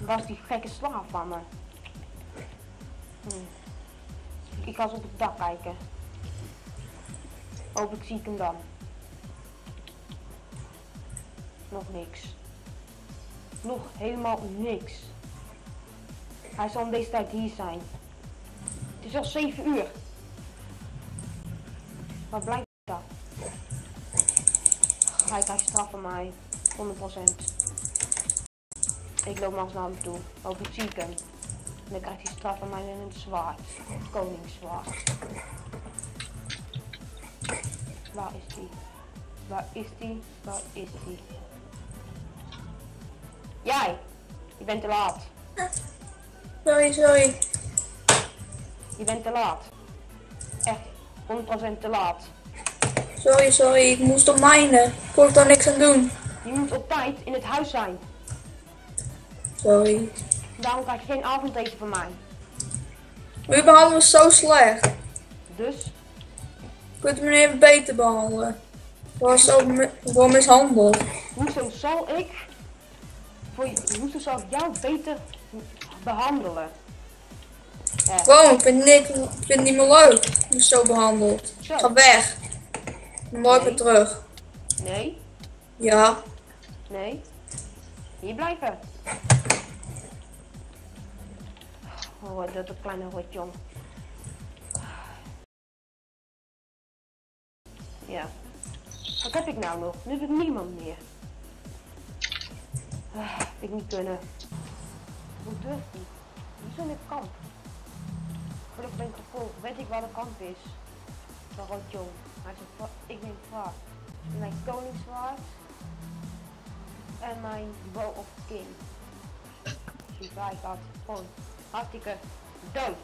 Waar is die gekke slaaf van me? Ik ga eens op het dak kijken. Hopelijk zie ik hem dan. Nog niks. Nog helemaal niks. Hij zal om deze tijd hier zijn. Het is al 7 uur. Waar blijft dat? Hij krijgt straf van mij. 100%. Ik loop maar eens naar hem toe. Hopelijk zie ik hem. En dan krijgt hij straf van mij in het zwaard. Het koningszwaard. Waar is die? Waar is die? Waar is die? Jij! Je bent te laat. Sorry. Je bent te laat. Echt 100% te laat. Sorry. Ik moest op mijnen. Ik kon er niks aan doen. Je moet op tijd in het huis zijn. Sorry. Daarom krijg je geen avondeten van mij. U behandelt me zo slecht. Dus, Kunt u me even beter behandelen? Ik was zo mishandeld. hoezo zal ik jou beter behandelen? Gewoon, ik vind het niet meer leuk. Ik ben zo behandeld. Zo. Ga weg. Nooit meer terug. Nee, Ja. nee. Hier blijven. Oh, dat een kleine rotjong. Ja. Wat heb ik nou nog? Nu heb ik niemand meer. Ik niet kunnen. Hoe durft hij? Wie is in het kamp? Gelukkig ben ik gevolgd. Weet ik waar de kamp is? Dat rotjong. Hij zegt, ik ben vaak. Mijn koningszwaard. En mijn bow of king. Die hij gaat gewoon hartstikke dood.